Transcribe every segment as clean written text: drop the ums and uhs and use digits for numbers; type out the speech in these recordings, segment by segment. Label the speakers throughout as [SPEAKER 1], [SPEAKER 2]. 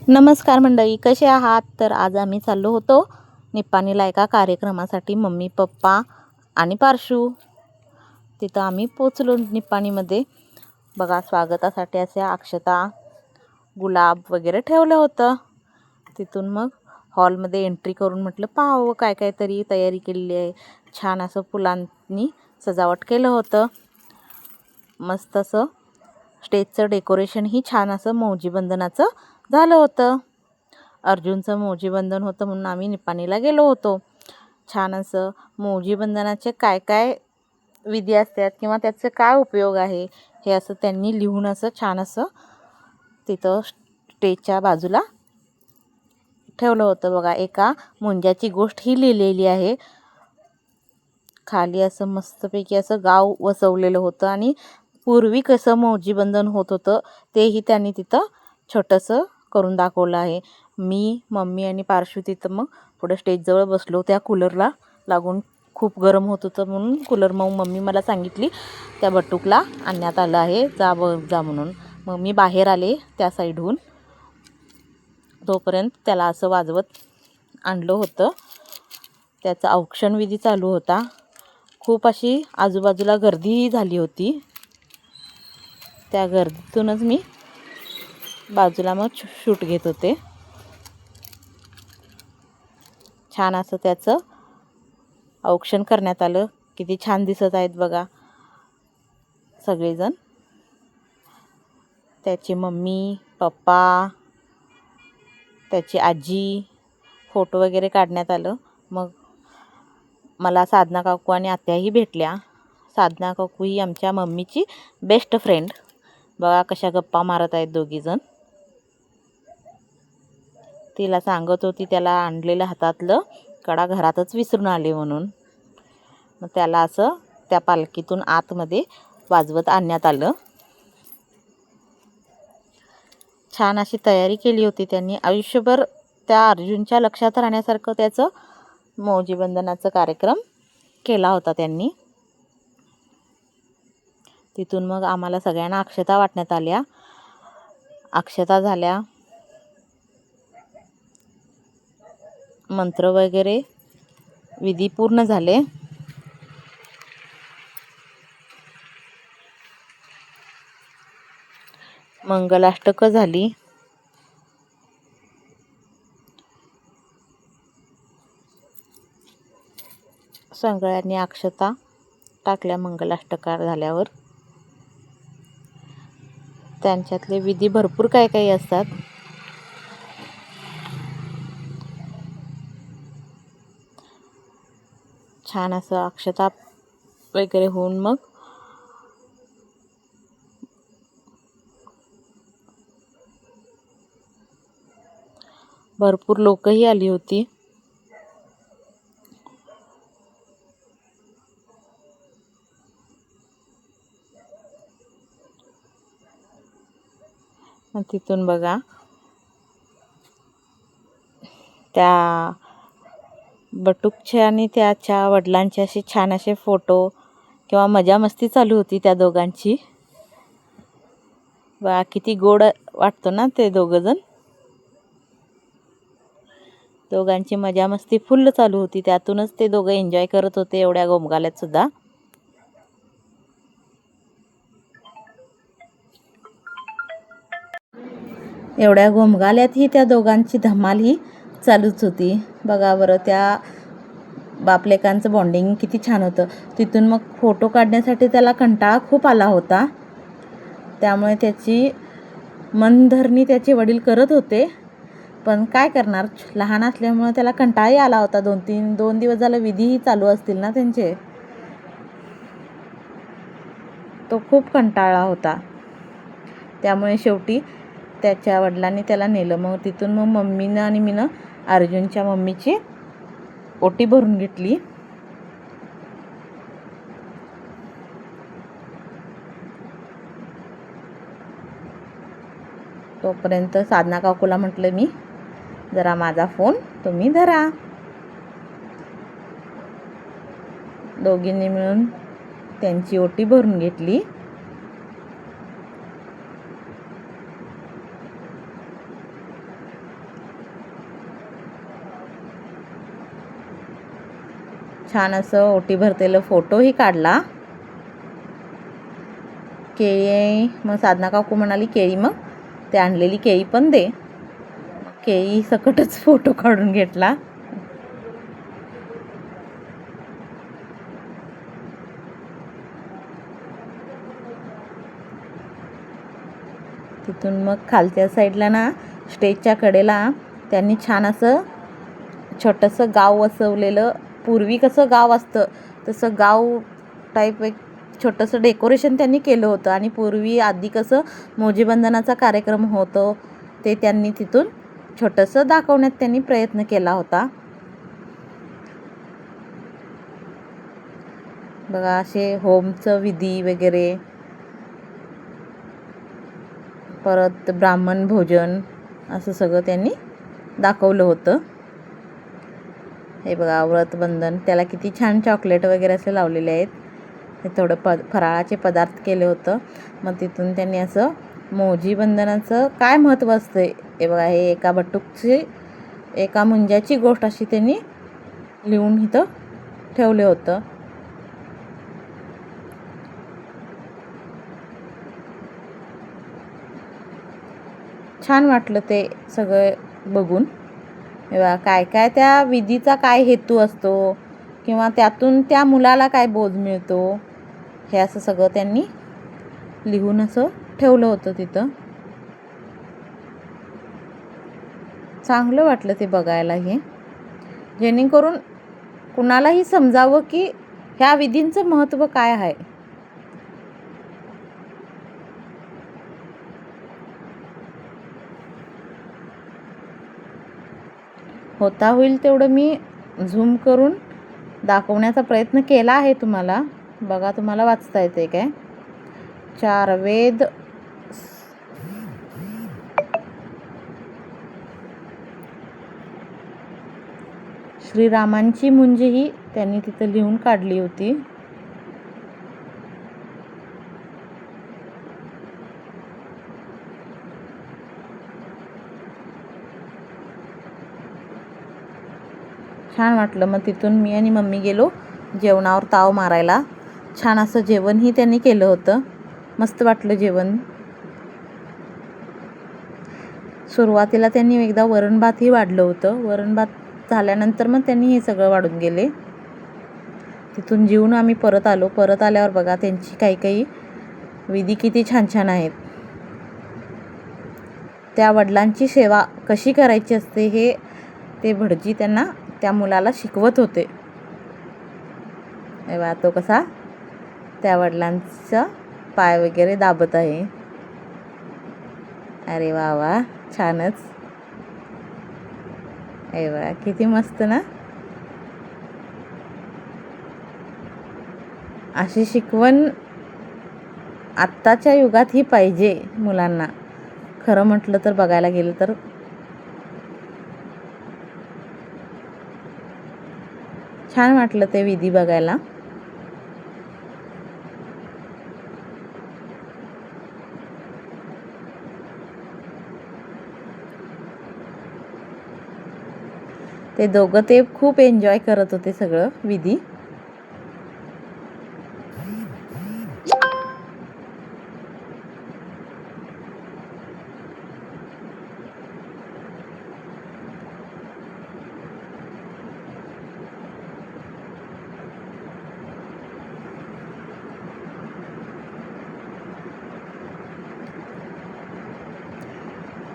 [SPEAKER 1] नमस्कार मंडळी, कसे आहात? तर आज आम्ही चाललो होतो निप्पाणीला एका कार्यक्रमासाठी, मम्मी पप्पा आणि पार्शू. तिथं आम्ही पोचलो निप्पाणीमध्ये. बघा, स्वागतासाठी अशा अक्षता, गुलाब वगैरे ठेवलं होतं. तिथून मग हॉलमध्ये एंट्री करून म्हटलं पाहावं काय काय तरी तयारी केलेली आहे. छान असं फुलांनी सजावट केलं होतं. मस्त असं स्टेजचं डेकोरेशनही छान असं मौजीबंधनाचं झालं होतं. अर्जुनचं मौजीबंधन होतं म्हणून आम्ही निप्पाणीला गेलो होतो. छान असं मौजीबंधनाचे काय काय विधी असतात किंवा त्याचं काय उपयोग आहे हे असं त्यांनी लिहून असं छान असं तिथं स्टेजच्या बाजूला ठेवलं होतं. बघा, एका मुंजाची गोष्ट ही लिहिलेली आहे. खाली असं मस्तपैकी असं गाव वसवलेलं होतं आणि पूर्वी कसं मौजीबंधन होत होतं तेही त्यांनी तिथं छोटंसं करून दाखवलं आहे. मी, मम्मी आणि पार्शू तिथं मग पुढे स्टेजजवळ बसलो. त्या कूलरला लागून खूप गरम होत होतं म्हणून कूलर मग मम्मी मला सांगितली त्या बटूकला आणण्यात आलं आहे, जा म्हणून. मग मी बाहेर आले त्या साईडहून. तोपर्यंत त्याला असं वाजवत आणलं होतं. त्याचा औक्षण विधी चालू होता. खूप अशी आजूबाजूला गर्दीही झाली होती. त्या गर्दीतूनच मी बाजूला मग शूट घेत होते. छान असं त्याचं औक्षण करण्यात आलं. किती छान दिसत आहेत बघा सगळेजण. त्याची मम्मी, पप्पा, त्याची आजी, फोटो वगैरे काढण्यात आलं. मग मला साधना काकू आणि आत्याही भेटल्या. साधना काकू ही आमच्या मम्मीची बेस्ट फ्रेंड. बघा कशा गप्पा मारत आहेत दोघीजण. तिला सांगत होती त्याला आणलेलं हातातलं कडा घरातच विसरून आले म्हणून. मग त्याला असं त्या पालखीतून आतमध्ये वाजवत आणण्यात आलं. छान अशी तयारी केली होती त्यांनी. आयुष्यभर त्या अर्जुनच्या लक्षात राहण्यासारखं त्याचं मौजीबंधनाचा कार्यक्रम केला होता त्यांनी. तिथून मग आम्हाला सगळ्यांना अक्षता वाटण्यात आल्या. अक्षता झाल्या. मंत्र वगैरे विधी पूर्ण झाले. मंगलाष्टक झाली. सगळ्यांनी अक्षता टाकल्या मंगलाष्टकार झाल्यावर. त्यांच्यातले विधी भरपूर काय काही असतात. छान असं अक्षता वगैरे होऊन मग भरपूर लोकही आली होती. तिथून बघा त्या बटूकचे आणि त्याच्या वडिलांचे असे छान असे फोटो किंवा मजा मस्ती चालू होती त्या दोघांची. बघा किती गोड वाटतं ना ते दोघंजण. दोघांची मजा मस्ती फुल्ल चालू होती. त्यातूनच ते दोघं एन्जॉय करत होते एवढ्या गोमगाल्यात सुद्धा. एवढ्या गोमगाल्यातही त्या दोघांची धमाल ही चालूच होती. बघा बरं, त्या बापलेकांचं बॉन्डिंग किती छान होतं. तिथून मग फोटो काढण्यासाठी त्याला कंटाळा खूप आला होता. त्यामुळे त्याची मनधरणी त्याचे वडील करत होते. पण काय करणार, लहान असल्यामुळे त्याला कंटाळाही आला होता. 2 दिवस झालं विधीही चालू असतील ना त्यांचे. तो खूप कंटाळला होता. त्यामुळे शेवटी त्याच्या वडिलांनी त्याला नेलं. मग तिथून मग मम्मीनं आणि मीनं अर्जुनच्या मम्मीची ओटी भरून घेतली. तोपर्यंत साधना काकूला म्हटलं मी, जरा माझा फोन तुम्ही धरा. दोघींनी मिळून त्यांची ओटी भरून घेतली. छान असं ओटी भरतेलं फोटोही काढला. केळी मग साधना काकू म्हणाली केळी मग ते आणलेली केळी पण दे. केळी सकटच फोटो काढून घेतला. तिथून मग खालच्या साईडला ना स्टेजच्या कडेला त्यांनी छान असं छोटंसं गाव वसवलेलं. पूर्वी कसं गाव असतं तसं गाव टाईप एक छोटंसं डेकोरेशन त्यांनी केलं होतं. आणि पूर्वी आधी कसं मोजीबंधनाचा कार्यक्रम होतो ते त्यांनी तिथून छोटंसं दाखवण्यात त्यांनी प्रयत्न केला होता. बघा असे होमचं विधी वगैरे, परत ब्राह्मण भोजन असं सगळं त्यांनी दाखवलं होतं. हे बघा व्रतबंधन, त्याला किती छान चॉकलेट वगैरे असे लावलेले आहेत. हे थोडं फराळाचे पदार्थ केले होतं. मग तिथून त्यांनी असं मोजीबंधनाचं काय महत्त्व असतं हे बघा, हे एका बटूकची एका मुंज्याची गोष्ट अशी त्यांनी लिहून इथं ठेवले होतं. छान वाटलं ते सगळं बघून. काय काय त्या विधीचा काय हेतू असतो किंवा त्यातून त्या मुलाला काय बोध मिळतो हे असं सगळं त्यांनी लिहून असं ठेवलं होतं तिथं. चांगलं वाटलं ते बघायला, हे जेणेकरून कुणालाही समजावं की ह्या विधींचं महत्त्व काय आहे. होता होईल तेवढं मी झूम करून दाखवण्याचा प्रयत्न केला आहे तुम्हाला. बघा तुम्हाला वाचता येते काय. 4 वेद, श्रीरामांची मुंजही त्यांनी तिथं लिहून काढली होती. छान वाटलं. मग तिथून मी आणि मम्मी गेलो जेवणावर ताव मारायला. छान असं जेवणही त्यांनी केलं होतं. मस्त वाटलं जेवण. सुरुवातीला त्यांनी एकदा वरण भातही वाढलं होतं. वरण भात झाल्यानंतर मग त्यांनी हे सगळं वाढून गेले. तिथून जेवून आम्ही परत आलो. परत आल्यावर बघा त्यांची काही काही विधी किती छान छान आहेत. त्या वडिलांची सेवा कशी करायची असते हे ते भटजी त्यांना त्या मुलाला शिकवत होते. बघा तो कसा त्या वडिलांचा पाय वगैरे दाबत आहे. अरे वा वा, छानच. अरे वा, किती मस्त ना. अशी शिकवण आत्ताच्या युगात ही पाहिजे मुलांना. खरं म्हटलं तर बघायला गेलं तर छान वाटलं ते विधी बघायला. ते दोघं ते खूप एन्जॉय करत होते सगळं विधी.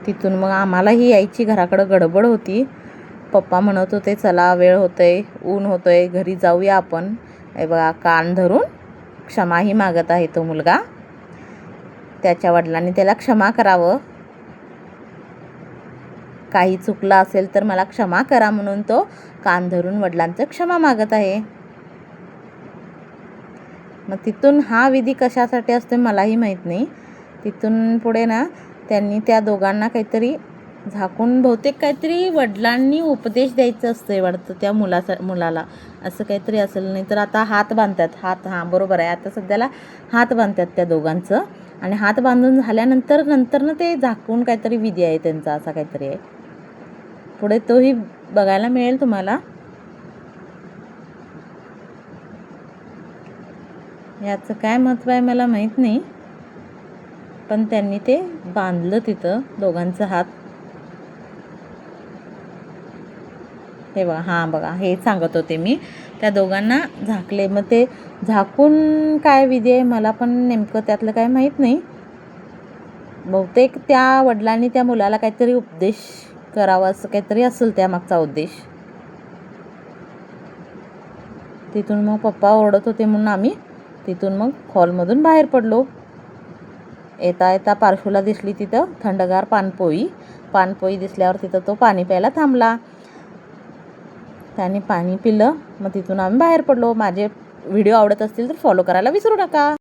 [SPEAKER 1] तिथून मग आम्हालाही यायची घराकडं गडबड होती. पप्पा म्हणत होते चला वेळ होतोय, ऊन होतोय, घरी जाऊया आपण. हे बघा कान धरून क्षमाही मागत आहे तो मुलगा. त्याच्या वडिलांनी त्याला क्षमा करावं. काही चुकलं असेल तर मला क्षमा करा म्हणून तो कान धरून वडिलांचं क्षमा मागत आहे. मग तिथून हा विधी कशासाठी असतो मलाही माहीत नाही. तिथून पुढे ना त्यांनी त्या दोघांना काहीतरी झाकून बहुतेक काहीतरी वडिलांनी उपदेश द्यायचं असतं वाटतं त्या मुलाला. असं काहीतरी असेल. नाही तर आता हात बांधतात. हां बरोबर आहे. आता सध्याला हात बांधतात त्या दोघांचं. आणि हात बांधून झाल्यानंतर ना ते झाकून काहीतरी विधी आहे त्यांचा, असा काहीतरी आहे. पुढे तोही बघायला मिळेल तुम्हाला. याचं काय महत्त्व आहे मला माहीत नाही, पण त्यांनी ते बांधलं तिथं दोघांचा हात. हे बघा, हां बघा, हे सांगत होते मी, त्या दोघांना झाकले. मग ते झाकून काय विधी आहे मला पण नेमकं त्यातलं काय माहीत नाही. बहुतेक त्या वडिलांनी त्या मुलाला काहीतरी उपदेश करावा असं काहीतरी असेल त्यामागचा उद्देश. तिथून मग पप्पा ओरडत होते म्हणून आम्ही तिथून मग हॉलमधून बाहेर पडलो. येता येता पार्शूला दिसली तिथं थंडगार पानपोई दिसल्यावर तिथं तो पाणी प्यायला थांबला. त्याने पाणी पिलं. मग तिथून आम्ही बाहेर पडलो. माझे व्हिडिओ आवडत असतील तर फॉलो करायला विसरू नका.